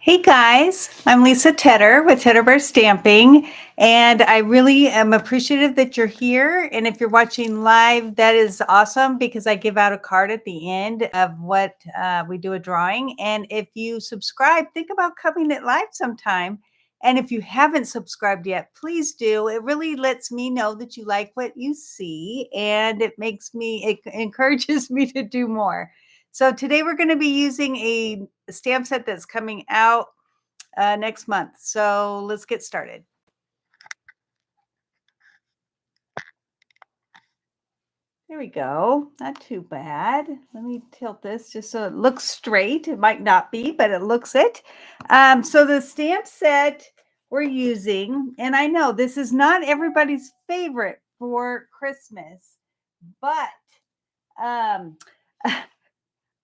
Hey guys, I'm Lisa Tedder with Tedder Bear Stamping, and I really am appreciative that you're here. And if you're watching live, that is awesome because I give out a card at the end of what we do a drawing. And if you subscribe, think about coming it live sometime. And if you haven't subscribed yet, please do. It really lets me know that you like what you see, and it encourages me to do more. So today we're going to be using a stamp set that's coming out next month. So let's get started. There we go. Not too bad. Let me tilt this just so it looks straight. It might not be, but it looks it. So the stamp set we're using, and I know this is not everybody's favorite for Christmas, but um,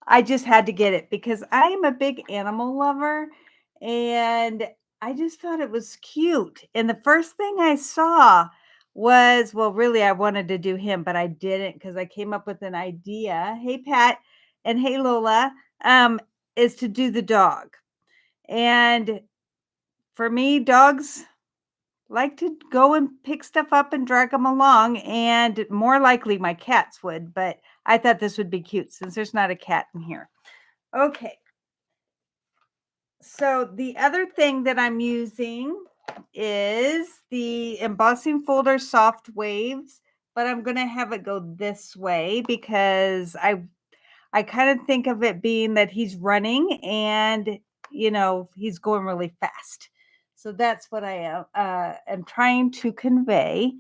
I just had to get it because I am a big animal lover and I just thought it was cute. And the first thing I saw was, well, really, I wanted to do him, but I didn't because I came up with an idea. Hey, Pat, and hey, Lola, is to do the dog. And for me, dogs like to go and pick stuff up and drag them along, and more likely my cats would, but I thought this would be cute since there's not a cat in here. Okay. So the other thing that I'm using is the embossing folder soft waves, but I'm going to have it go this way because I kind of think of it being that he's running and he's going really fast. So that's what I am trying to convey.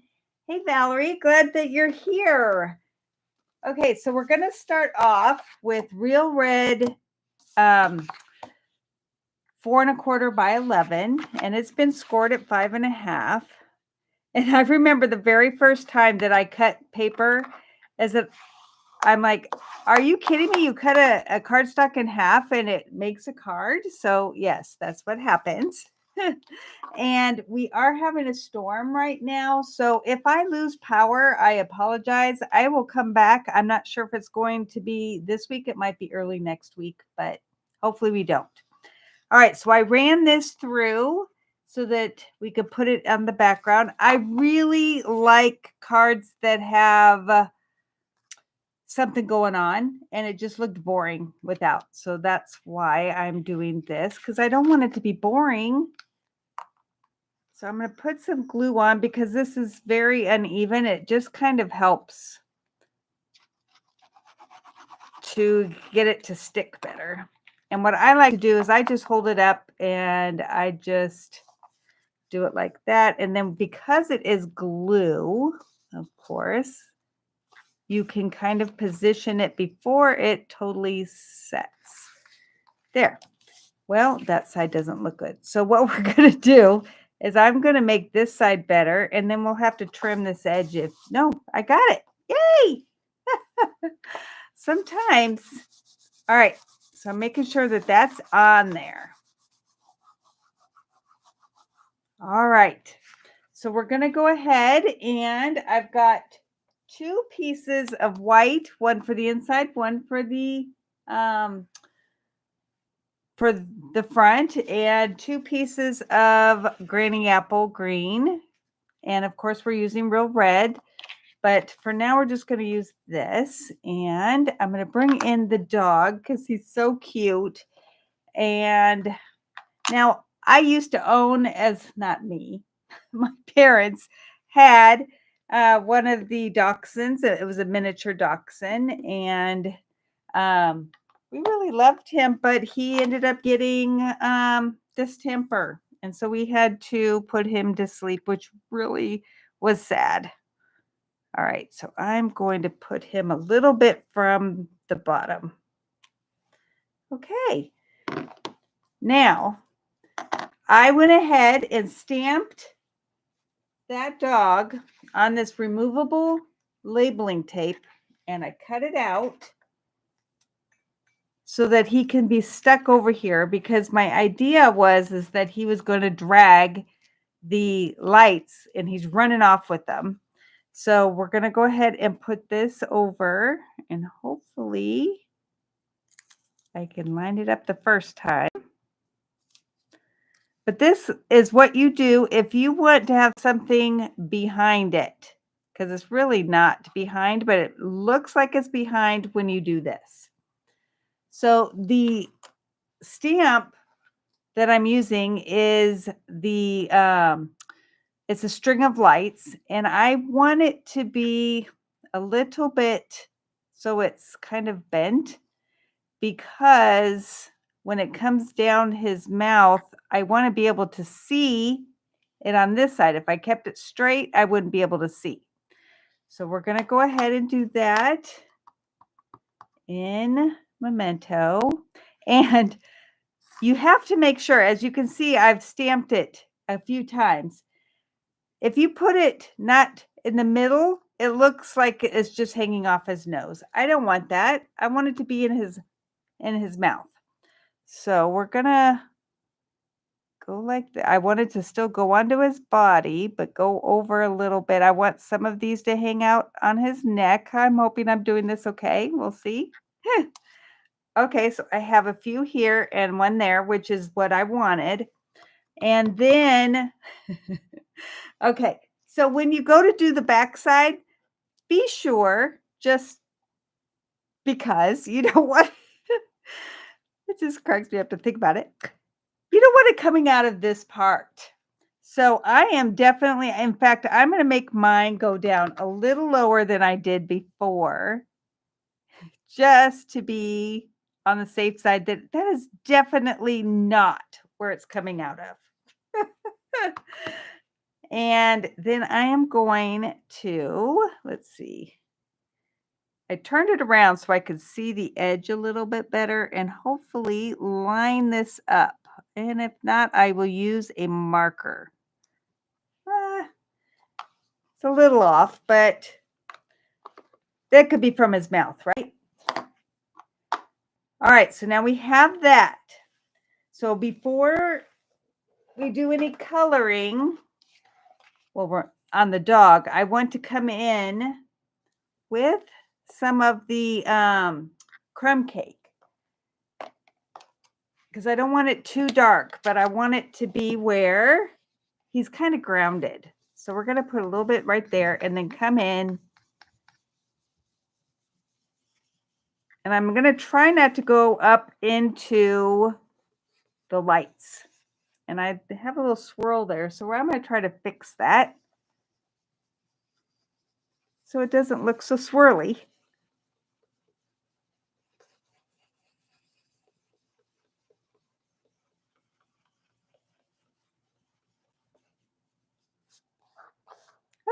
Hey Valerie, glad that you're here. Okay, so we're going to start off with real red 4 1/4 by 11, and it's been scored at 5 1/2. And I remember the very first time that I cut paper, as a, I'm like, are you kidding me? You cut a cardstock in half and it makes a card. So yes, that's what happens. And we are having a storm right now. So if I lose power, I apologize. I will come back. I'm not sure if it's going to be this week. It might be early next week, but hopefully we don't. All right, so I ran this through so that we could put it on the background. I really like cards that have something going on, and it just looked boring without. So that's why I'm doing this, because I don't want it to be boring. So I'm going to put some glue on because this is very uneven. It just kind of helps to get it to stick better. And what I like to do is I just hold it up and I just do it like that. And then because it is glue, of course, you can kind of position it before it totally sets. There. Well, that side doesn't look good. So what we're going to do is I'm going to make this side better, and then we'll have to trim this edge if, no, I got it. Yay! Sometimes. All right. So I'm making sure that that's on there. All right. So we're going to go ahead, and I've got 2 pieces of white, one for the inside, one for the front, and 2 pieces of granny apple green. And of course, we're using real red. But for now, we're just going to use this. And I'm going to bring in the dog because he's so cute. And now I used to own, as not me, my parents had one of the dachshunds. It was a miniature dachshund. And we really loved him, but he ended up getting distemper. And so we had to put him to sleep, which really was sad. All right, so I'm going to put him a little bit from the bottom. Okay. Now, I went ahead and stamped that dog on this removable labeling tape, and I cut it out so that he can be stuck over here, because my idea is that he was going to drag the lights and he's running off with them. So we're going to go ahead and put this over, and hopefully I can line it up the first time. But this is what you do if you want to have something behind it, because it's really not behind, but it looks like it's behind when you do this. So the stamp that I'm using is it's a string of lights, and I want it to be a little bit so it's kind of bent, because when it comes down his mouth, I want to be able to see it on this side. If I kept it straight, I wouldn't be able to see. So we're going to go ahead and do that in Memento. And you have to make sure, as you can see, I've stamped it a few times. If you put it not in the middle, it looks like it's just hanging off his nose. I don't want that. I want it to be in his mouth. So we're gonna go like that. I want it to still go onto his body, but go over a little bit. I want some of these to hang out on his neck. I'm hoping I'm doing this okay. We'll see. Okay, so I have a few here and one there, which is what I wanted. And then, okay, so when you go to do the back side, be sure, just because you don't want it just cracks me up to think about it. You don't want it coming out of this part. So I am definitely, in fact, I'm going to make mine go down a little lower than I did before, just to be on the safe side that that is definitely not where it's coming out of. And then I am going to, let's see. I turned it around so I could see the edge a little bit better and hopefully line this up. And if not, I will use a marker. It's a little off, but that could be from his mouth, right? All right, so now we have that. So before we do any coloring, well, we're on the dog, I want to come in with some of the crumb cake, because I don't want it too dark, but I want it to be where he's kind of grounded. So we're going to put a little bit right there and then come in. And I'm going to try not to go up into the lights. And I have a little swirl there. So I'm going to try to fix that so it doesn't look so swirly.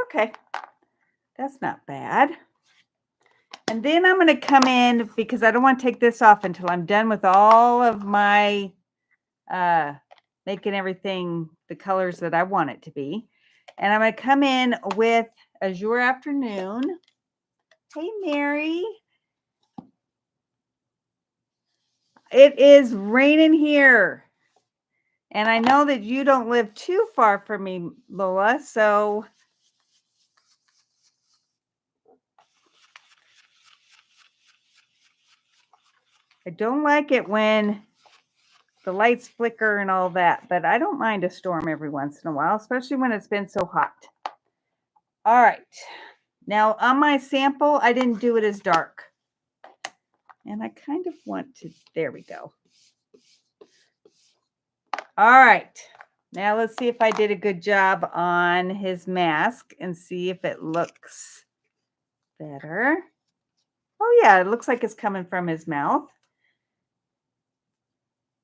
Okay, that's not bad. And then I'm going to come in, because I don't want to take this off until I'm done with all of my making everything the colors that I want it to be. And I'm going to come in with Azure Afternoon. Hey, Mary. It is raining here. And I know that you don't live too far from me, Lola, so I don't like it when the lights flicker and all that, but I don't mind a storm every once in a while, especially when it's been so hot. All right. Now on my sample, I didn't do it as dark. And I kind of want to, there we go. All right. Now let's see if I did a good job on his mask and see if it looks better. Oh yeah, it looks like it's coming from his mouth.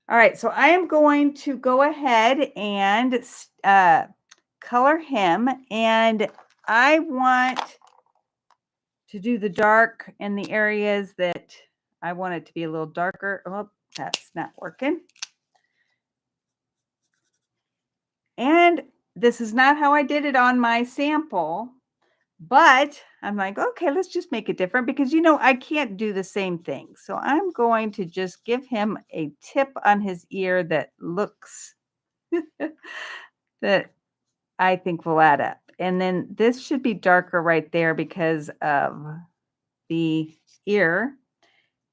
All right, so I am going to go ahead and color him, and I want to do the dark in the areas that I want it to be a little darker. Oh, that's not working. And this is not how I did it on my sample, but I'm like, okay, let's just make it different, because, you know, I can't do the same thing. So I'm going to just give him a tip on his ear that looks that I think will add up. And then this should be darker right there because of the ear.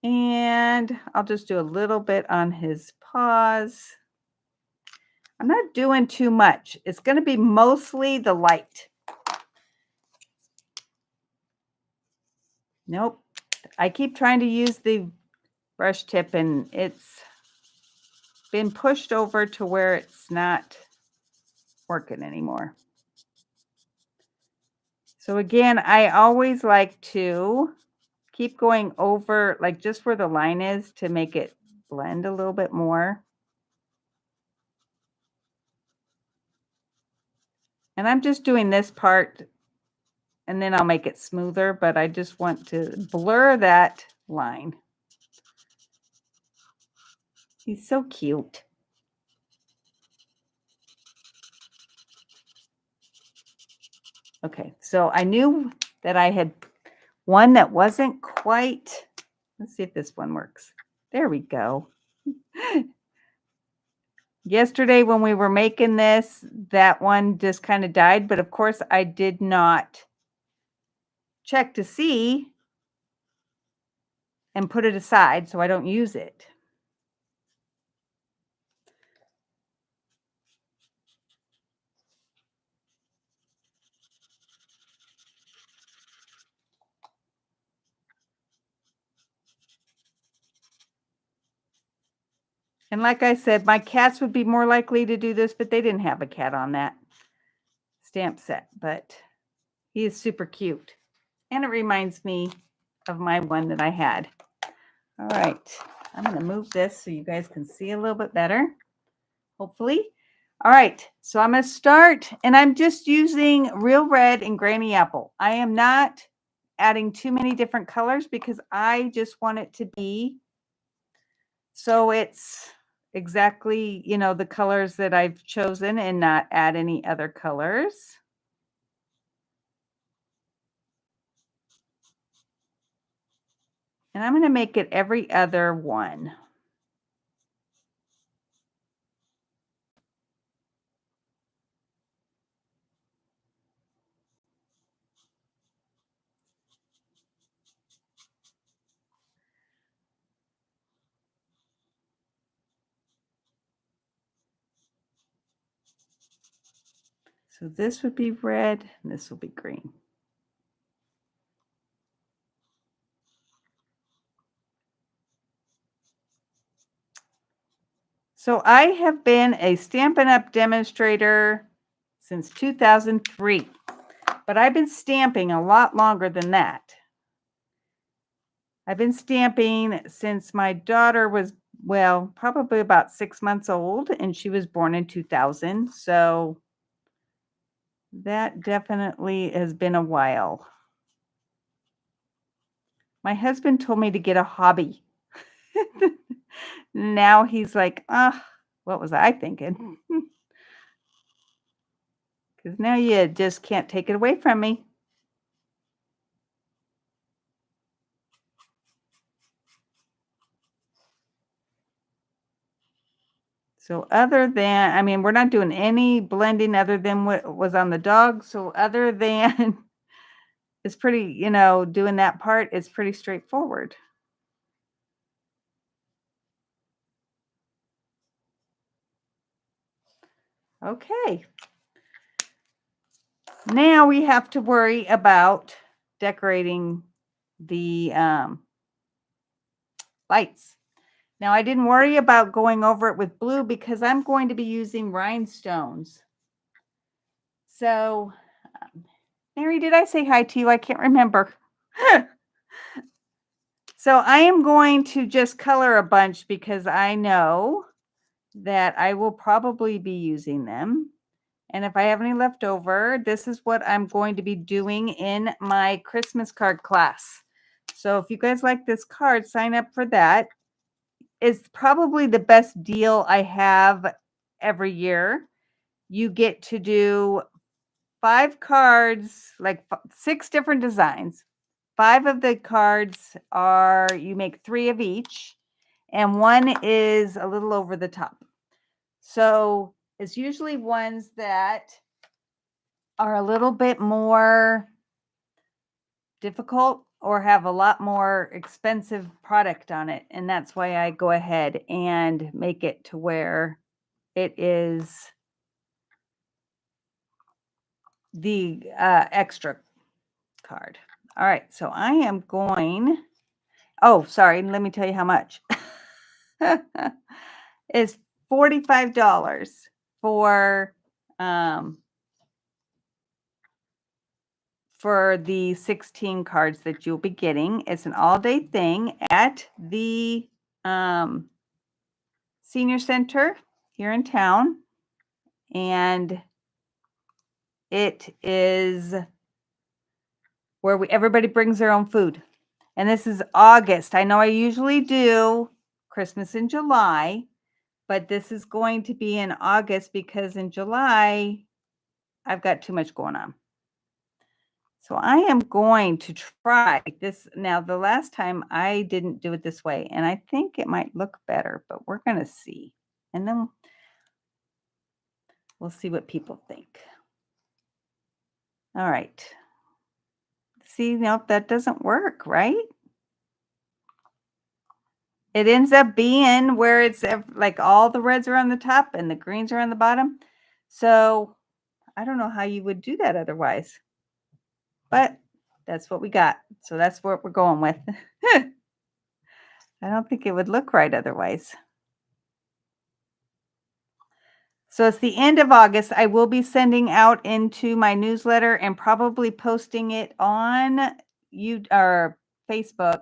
And I'll just do a little bit on his paws. I'm not doing too much. It's going to be mostly the light. Nope. I keep trying to use the brush tip and it's been pushed over to where it's not working anymore. So again, I always like to keep going over, like just where the line is, to make it blend a little bit more. And I'm just doing this part and then I'll make it smoother, but I just want to blur that line. He's so cute. Okay, so I knew that I had one that wasn't quite, let's see if this one works. There we go. Yesterday when we were making this, that one just kind of died, but of course I did not check to see and put it aside so I don't use it. And like I said, my cats would be more likely to do this, but they didn't have a cat on that stamp set, but he is super cute. And it reminds me of my one that I had. All right, I'm going to move this so you guys can see a little bit better, hopefully. All right, so I'm going to start, and I'm just using Real Red and Granny Apple. I am not adding too many different colors because I just want it to be so it's exactly, you know, the colors that I've chosen and not add any other colors. And I'm going to make it every other one. So this would be red and this will be green. So I have been a Stampin' Up! Demonstrator since 2003, but I've been stamping a lot longer than that. I've been stamping since my daughter was, well, probably about 6 months old, and she was born in 2000. So that definitely has been a while. My husband told me to get a hobby. Now he's like, what was I thinking? Because now you just can't take it away from me. So other than, I mean, we're not doing any blending other than what was on the dog. So other than it's pretty, you know, doing that part is pretty straightforward. Okay. Now we have to worry about decorating the lights. Now I didn't worry about going over it with blue because I'm going to be using rhinestones. So, Mary, did I say hi to you? I can't remember. So I am going to just color a bunch because I know that I will probably be using them. And if I have any left over, this is what I'm going to be doing in my Christmas card class. So if you guys like this card, sign up for that. It's probably the best deal I have every year. You get to do 5 cards, like 6 different designs. 5 of the cards are, you make 3 of each, and one is a little over the top. So it's usually ones that are a little bit more difficult or have a lot more expensive product on it. And that's why I go ahead and make it to where it is the extra card. All right, so I am going, oh, sorry, let me tell you how much. It's $45 for the 16 cards that you'll be getting. It's an all-day thing at the senior center here in town, and it is where everybody brings their own food. And this is August. I know I usually do Christmas in July, but this is going to be in August because in July I've got too much going on. So I am going to try this. Now, the last time I didn't do it this way, and I think it might look better, but we're going to see. And then we'll see what people think. All right. See, nope, that doesn't work, right? It ends up being where it's like all the reds are on the top and the greens are on the bottom. So I don't know how you would do that otherwise. But that's what we got. So that's what we're going with. I don't think it would look right otherwise. So it's the end of August. I will be sending out into my newsletter and probably posting it on Facebook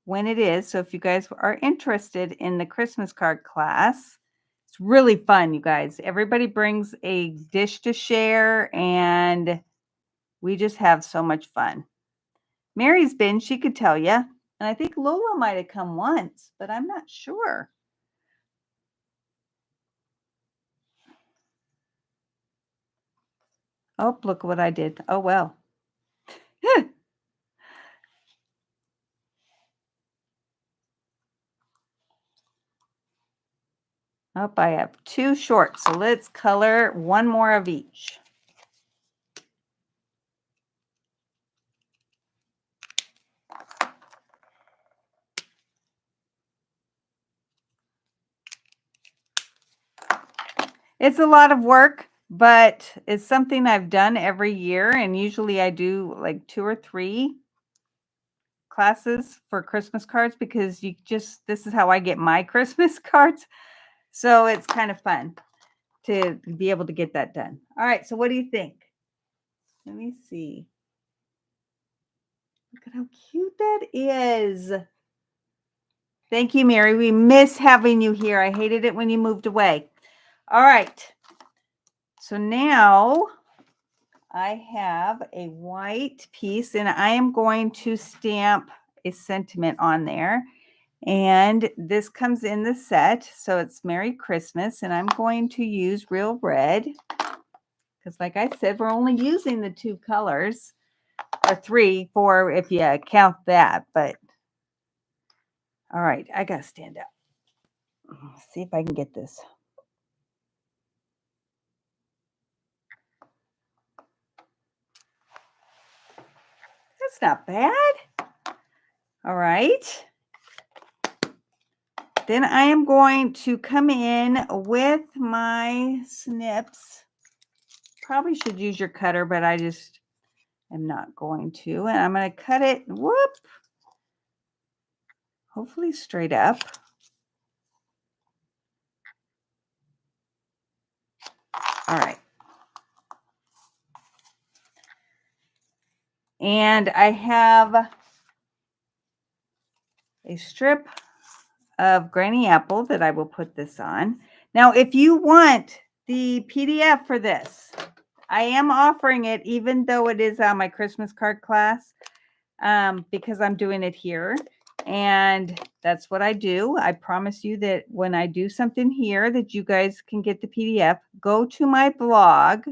when it is. So if you guys are interested in the Christmas card class, it's really fun, you guys. Everybody brings a dish to share, and we just have so much fun. Mary's been, she could tell you. And I think Lola might have come once, but I'm not sure. Oh, look what I did. Oh, well. Oh, I have two shorts, so let's color one more of each. It's a lot of work, but it's something I've done every year, and usually I do like 2 or 3 classes for Christmas cards because this is how I get my Christmas cards. So it's kind of fun to be able to get that done. All right, so what do you think? Let me see. Look at how cute that is. Thank you, Mary. We miss having you here. I hated it when you moved away. All right. So now I have a white piece, and I am going to stamp a sentiment on there. And this comes in the set. So it's Merry Christmas, and I'm going to use Real Red because, like I said, we're only using the 2 colors, or 3, 4 if you count that. But all right, I got to stand up. Let's see if I can get this. That's not bad. All right. Then I am going to come in with my snips. Probably should use your cutter, but I just am not going to. And I'm going to cut it, whoop, hopefully straight up. All right. And I have a strip of Granny Apple that I will put this on. Now, if you want the PDF for this, I am offering it even though it is on my Christmas card class because I'm doing it here. And that's what I do. I promise you that when I do something here that you guys can get the PDF, go to my blog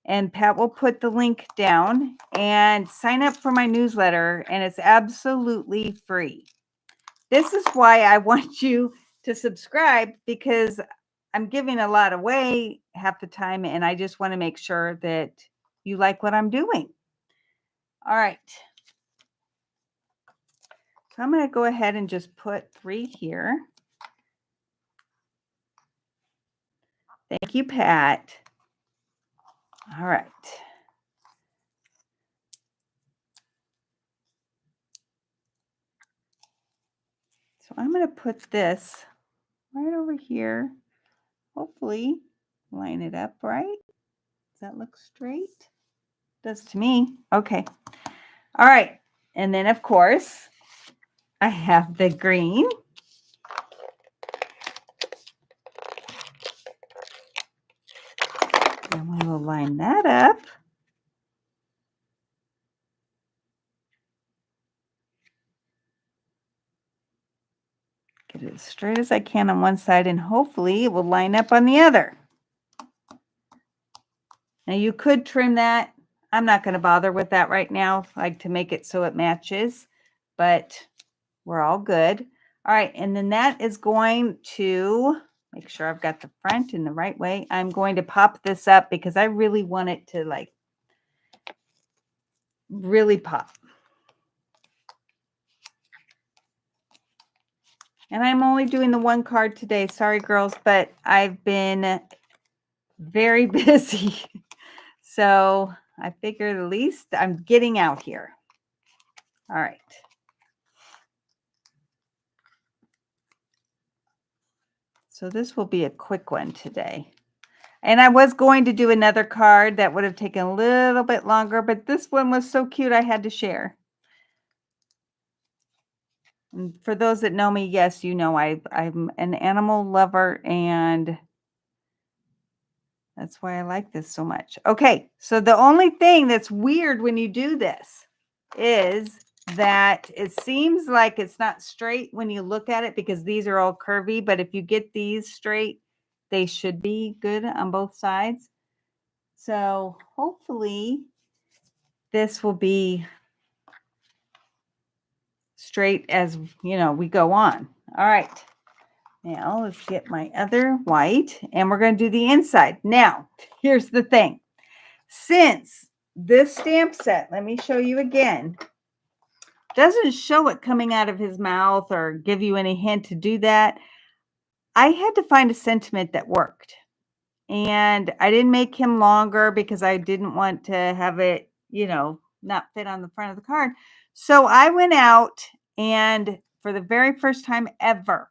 and Pat will put the link down and sign up for my newsletter, and it's absolutely free. This is why I want you to subscribe, because I'm giving a lot away half the time, and I just want to make sure that you like what I'm doing. All right. So I'm going to go ahead and just put 3 here. Thank you, Pat. All right. So I'm going to put this right over here. Hopefully line it up right. Does that look straight? Does to me. Okay. All right. And then, of course, I have the green. And we will line that up. Get it as straight as I can on one side, and hopefully it will line up on the other. Now you could trim that. I'm not going to bother with that right now, like to make it so it matches, but we're all good. All right, and then that is going to make sure I've got the front in the right way. I'm going to pop this up because I really want it to like really pop. And I'm only doing the one card today. Sorry, girls, but I've been very busy. So I figured at least I'm getting out here. All right. So this will be a quick one today. And I was going to do another card that would have taken a little bit longer, but this one was so cute I had to share. And for those that know me, yes, you know I'm an animal lover, and that's why I like this so much. Okay, so the only thing that's weird when you do this is that it seems like it's not straight when you look at it because these are all curvy, but if you get these straight, they should be good on both sides. So hopefully this will be straight as, you know, we go on. All right. Now let's get my other white and we're going to do the inside. Now, here's the thing. Since this stamp set, let me show you again, doesn't show it coming out of his mouth or give you any hint to do that, I had to find a sentiment that worked. And I didn't make him longer because I didn't want to have it, you know, not fit on the front of the card. So I went out and for the very first time ever,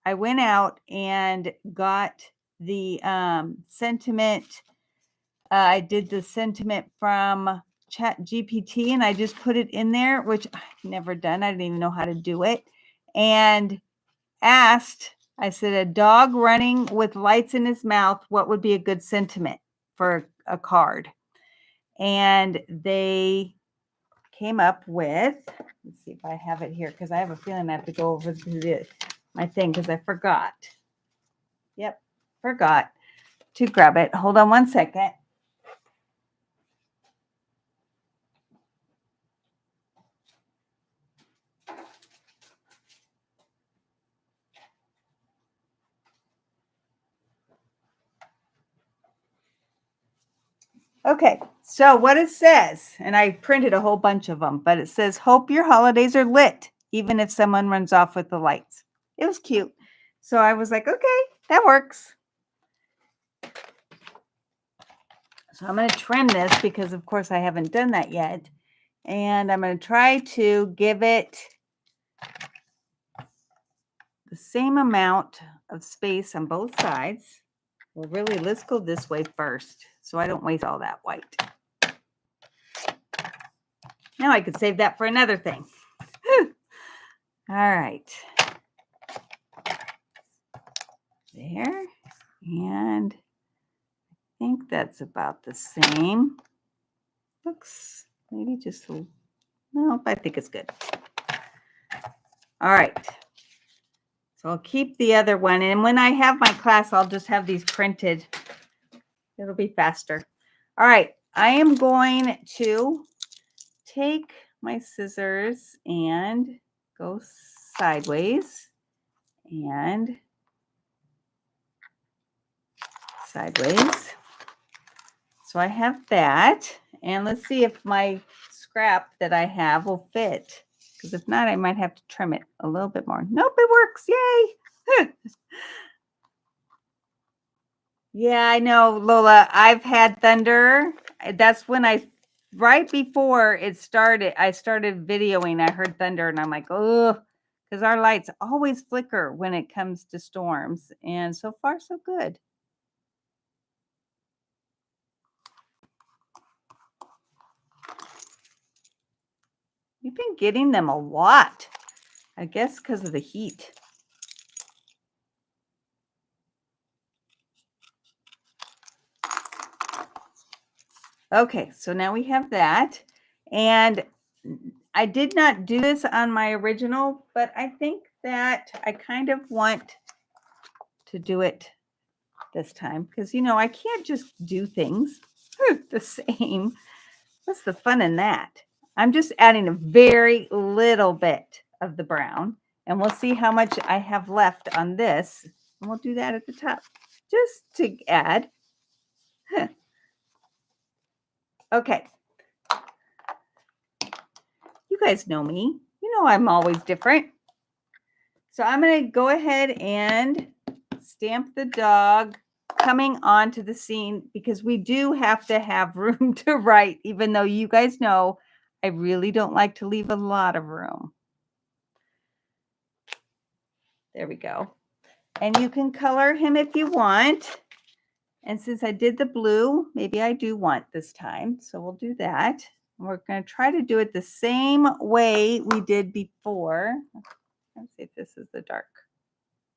I went out and got the sentiment. I did the sentiment from Chat GPT and I just put it in there, which I've never done. I didn't even know how to do it. And asked, I said, a dog running with lights in his mouth, what would be a good sentiment for a card? And they came up with, let's see if I have it here, because I have a feeling I have to go over to my thing because I forgot. Yep, forgot to grab it. Hold on one second. Okay, so what it says, and I printed a whole bunch of them, but it says, hope your holidays are lit, even if someone runs off with the lights. It was cute. So I was like, okay, that works. So I'm going to trim this because, of course, I haven't done that yet. And I'm going to try to give it the same amount of space on both sides. Well, really, let's go this way first so I don't waste all that white. Now I could save that for another thing. All right. There. And I think that's about the same. Looks maybe just a, no, I think it's good. All right. So I'll keep the other one. And when I have my class, I'll just have these printed. It'll be faster. All right. I am going to take my scissors and go sideways and sideways. So I have that. And let's see if my scrap that I have will fit. Because if not, I might have to trim it a little bit more. Nope, it works. Yay. Yeah, I know, Lola. I've had thunder. That's when right before it started, I started videoing. I heard thunder and I'm like, oh, because our lights always flicker when it comes to storms. And so far, so good. We've been getting them a lot, I guess, because of the heat. Okay, so now we have that. And I did not do this on my original, but I think that I kind of want to do it this time because, you know, I can't just do things the same. What's the fun in that? I'm just adding a very little bit of the brown, and we'll see how much I have left on this. And we'll do that at the top just to add. Okay. You guys know me. You know I'm always different. So I'm going to go ahead and stamp the dog coming onto the scene because we do have to have room to write, even though you guys know I really don't like to leave a lot of room. There we go. And you can color him if you want. And since I did the blue, maybe I do want this time. So we'll do that. And we're going to try to do it the same way we did before. Let's see if this is the dark.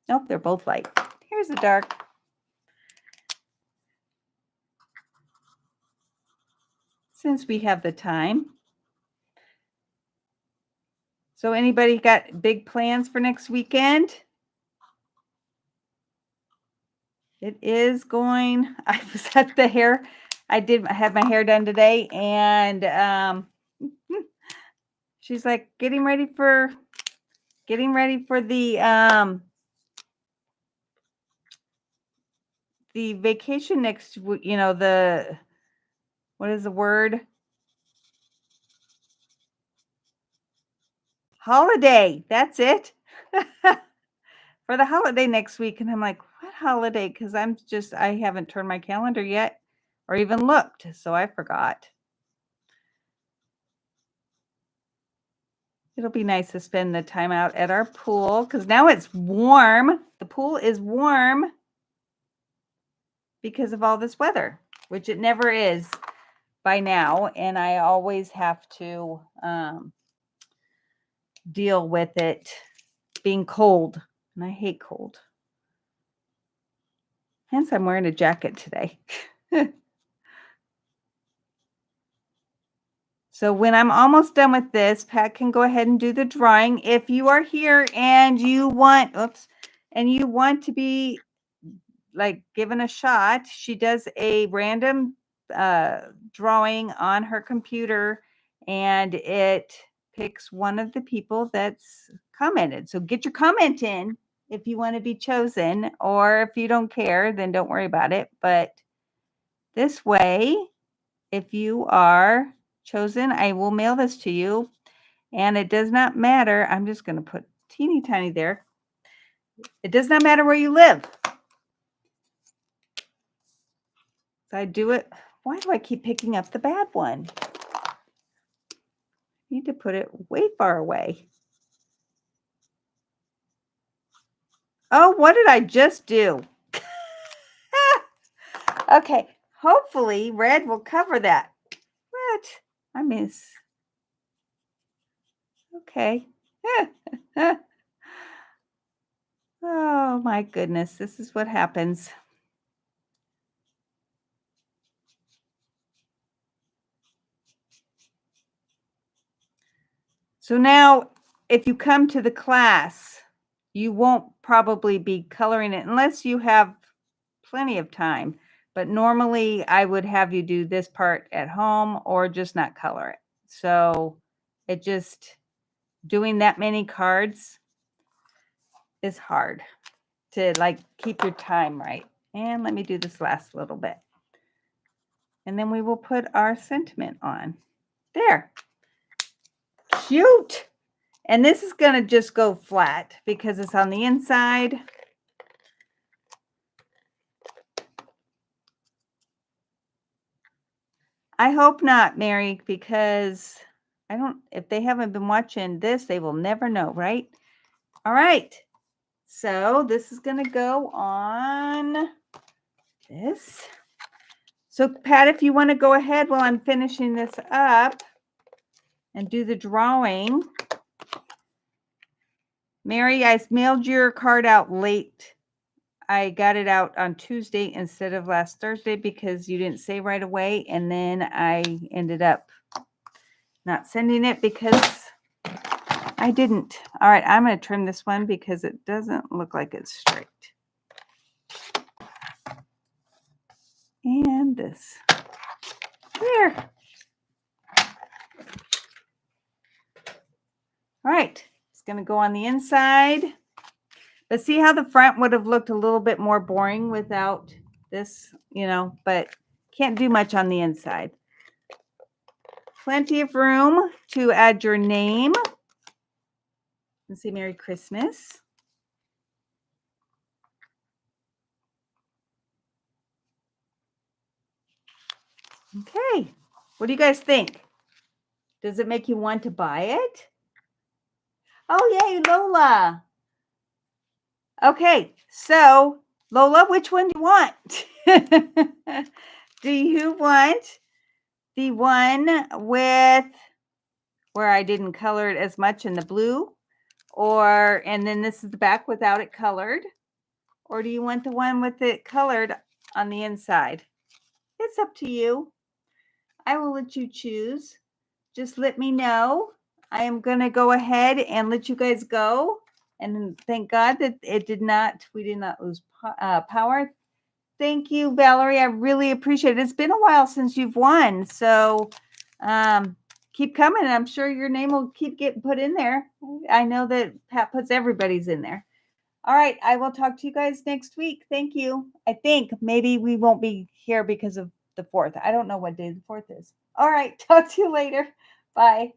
Nope, they're both light. Here's the dark. Since we have the time. So anybody got big plans for next weekend? It is going, I was at the hair. I had my hair done today and she's like getting ready for the vacation next week, you know, what is the word? Holiday. That's it. For the holiday next week. And I'm like, what holiday? Because I haven't turned my calendar yet or even looked. So I forgot. It'll be nice to spend the time out at our pool because now it's warm. The pool is warm because of all this weather, which it never is by now. And I always have to deal with it being cold. And I hate cold. Hence, I'm wearing a jacket today. So when I'm almost done with this, Pat can go ahead and do the drawing. If you are here and you want, to be like given a shot, she does a random drawing on her computer and it picks one of the people that's commented. So get your comment in if you want to be chosen, or if you don't care, then don't worry about it. But this way, if you are chosen, I will mail this to you. And it does not matter. I'm just going to put teeny tiny there. It does not matter where you live. So I do it. Why do I keep picking up the bad one? I need to put it way far away. Oh, what did I just do? Okay, hopefully red will cover that. What? I miss. Okay. Oh my goodness, this is what happens. So now, if you come to the class, you won't probably be coloring it unless you have plenty of time. But normally I would have you do this part at home or just not color it. So doing that many cards is hard to like keep your time right. And let me do this last little bit. And then we will put our sentiment on. There. Cute. And this is going to just go flat because it's on the inside. I hope not, Mary, because I don't, if they haven't been watching this, they will never know, right? All right. So this is going to go on this. So Pat, if you want to go ahead while I'm finishing this up and do the drawing. Mary, I mailed your card out late. I got it out on Tuesday instead of last Thursday because you didn't say right away. And then I ended up not sending it because I didn't. All right, I'm going to trim this one because it doesn't look like it's straight. And this. There. All right, it's going to go on the inside. But see how the front would have looked a little bit more boring without this, you know, but can't do much on the inside. Plenty of room to add your name and say Merry Christmas. Okay, what do you guys think? Does it make you want to buy it? Oh, yay, Lola. Okay, so Lola, which one do you want? Do you want the one with where I didn't color it as much in the blue? Or, and then this is the back without it colored? Or do you want the one with it colored on the inside? It's up to you. I will let you choose. Just let me know. I am going to go ahead and let you guys go. And thank God that we did not lose power. Thank you, Valerie. I really appreciate it. It's been a while since you've won. So keep coming. I'm sure your name will keep getting put in there. I know that Pat puts everybody's in there. All right. I will talk to you guys next week. Thank you. I think maybe we won't be here because of the 4th. I don't know what day the 4th is. All right. Talk to you later. Bye.